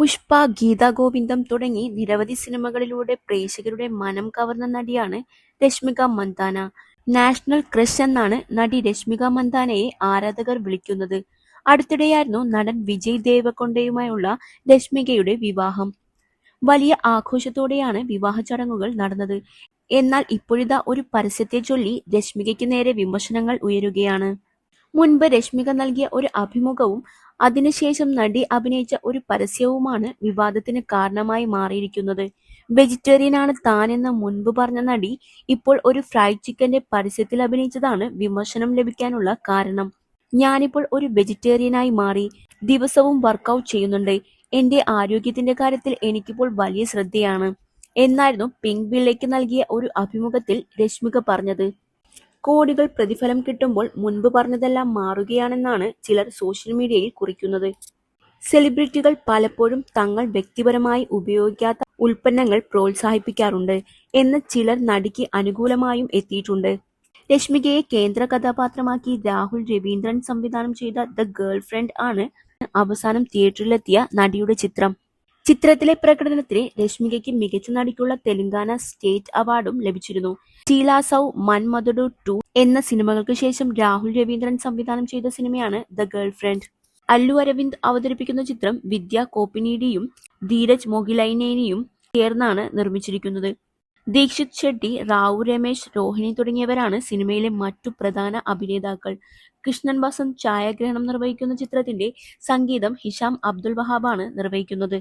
പുഷ്പ, ഗീതാ ഗോവിന്ദം തുടങ്ങി നിരവധി സിനിമകളിലൂടെ പ്രേക്ഷകരുടെ മനം കവർന്ന നടിയാണ് രശ്മിക മന്ദാന. നാഷണൽ ക്രഷ് എന്നാണ് നടി രശ്മിക മന്ദാനയെ ആരാധകർ വിളിക്കുന്നത്. അടുത്തിടെയായിരുന്നു നടൻ വിജയ് ദേവരകൊണ്ടയുമായുള്ള രശ്മികയുടെ വിവാഹം. വലിയ ആഘോഷത്തോടെയാണ് വിവാഹ ചടങ്ങുകൾ നടന്നത്. എന്നാൽ ഇപ്പോഴിതാ ഒരു പരസ്യത്തെ ചൊല്ലി രശ്മികയ്ക്ക് നേരെ വിമർശനങ്ങൾ ഉയരുകയാണ്. മുൻപ് രശ്മിക നൽകിയ ഒരു അഭിമുഖവും അതിനുശേഷം നടി അഭിനയിച്ച ഒരു പരസ്യവുമാണ് വിവാദത്തിന് കാരണമായി മാറിയിരിക്കുന്നത്. വെജിറ്റേറിയനാണ് താനെന്ന് മുൻപ് പറഞ്ഞ നടി ഇപ്പോൾ ഒരു ഫ്രൈഡ് ചിക്കന്റെ പരസ്യത്തിൽ അഭിനയിച്ചതാണ് വിമർശനം ലഭിക്കാനുള്ള കാരണം. ഞാനിപ്പോൾ ഒരു വെജിറ്റേറിയനായി മാറി. ദിവസവും വർക്കൗട്ട് ചെയ്യുന്നുണ്ട്. എന്റെ ആരോഗ്യത്തിന്റെ കാര്യത്തിൽ എനിക്കിപ്പോൾ വലിയ ശ്രദ്ധയാണ് എന്നായിരുന്നു പിങ്ക് വില്ലയ്ക്ക് നൽകിയ ഒരു അഭിമുഖത്തിൽ രശ്മിക പറഞ്ഞത്. കോടികൾ പ്രതിഫലം കിട്ടുമ്പോൾ മുൻപ് പറഞ്ഞതെല്ലാം മാറുകയാണെന്നാണ് ചിലർ സോഷ്യൽ മീഡിയയിൽ കുറിക്കുന്നത്. സെലിബ്രിറ്റികൾ പലപ്പോഴും തങ്ങൾ വ്യക്തിപരമായി ഉപയോഗിക്കാത്ത ഉൽപ്പന്നങ്ങൾ പ്രോത്സാഹിപ്പിക്കാറുണ്ട് എന്ന് ചിലർ നടിക്ക് അനുകൂലമായും എത്തിയിട്ടുണ്ട്. രശ്മികയെ കേന്ദ്ര കഥാപാത്രമാക്കി രാഹുൽ രവീന്ദ്രൻ സംവിധാനം ചെയ്ത ദ ഗേൾ ഫ്രണ്ട് ആണ് അവസാനം തിയേറ്ററിലെത്തിയ നടിയുടെ ചിത്രം. ചിത്രത്തിലെ പ്രകടനത്തിന് രശ്മികയ്ക്ക് മികച്ച നടിക്കുള്ള തെലങ്കാന സ്റ്റേറ്റ് അവാർഡും ലഭിച്ചിരുന്നു. ചീലാസൗ, മന്മഥുഡു 2 എന്ന സിനിമകൾക്ക് ശേഷം രാഹുൽ രവീന്ദ്രൻ സംവിധാനം ചെയ്ത സിനിമയാണ് the girl friend. Allu Aravind അവതരിപ്പിക്കുന്ന ചിത്രം വിദ്യ കോപ്പിനീഡിയും ധീരജ് മൊഗിലൈനേനിയും ചേർന്നാണ് നിർമ്മിച്ചിരിക്കുന്നത്. ദീക്ഷിത് ഷെട്ടി, റാവു രമേശ്, രോഹിണി തുടങ്ങിയവരാണ് സിനിമയിലെ മറ്റു പ്രധാന അഭിനേതാക്കൾ. കൃഷ്ണൻ വസന്ത് ഛായാഗ്രഹണം നിർവഹിക്കുന്ന ചിത്രത്തിന്റെ സംഗീതം ഹിഷാം അബ്ദുൽ വഹാബാണ് നിർവഹിക്കുന്നത്.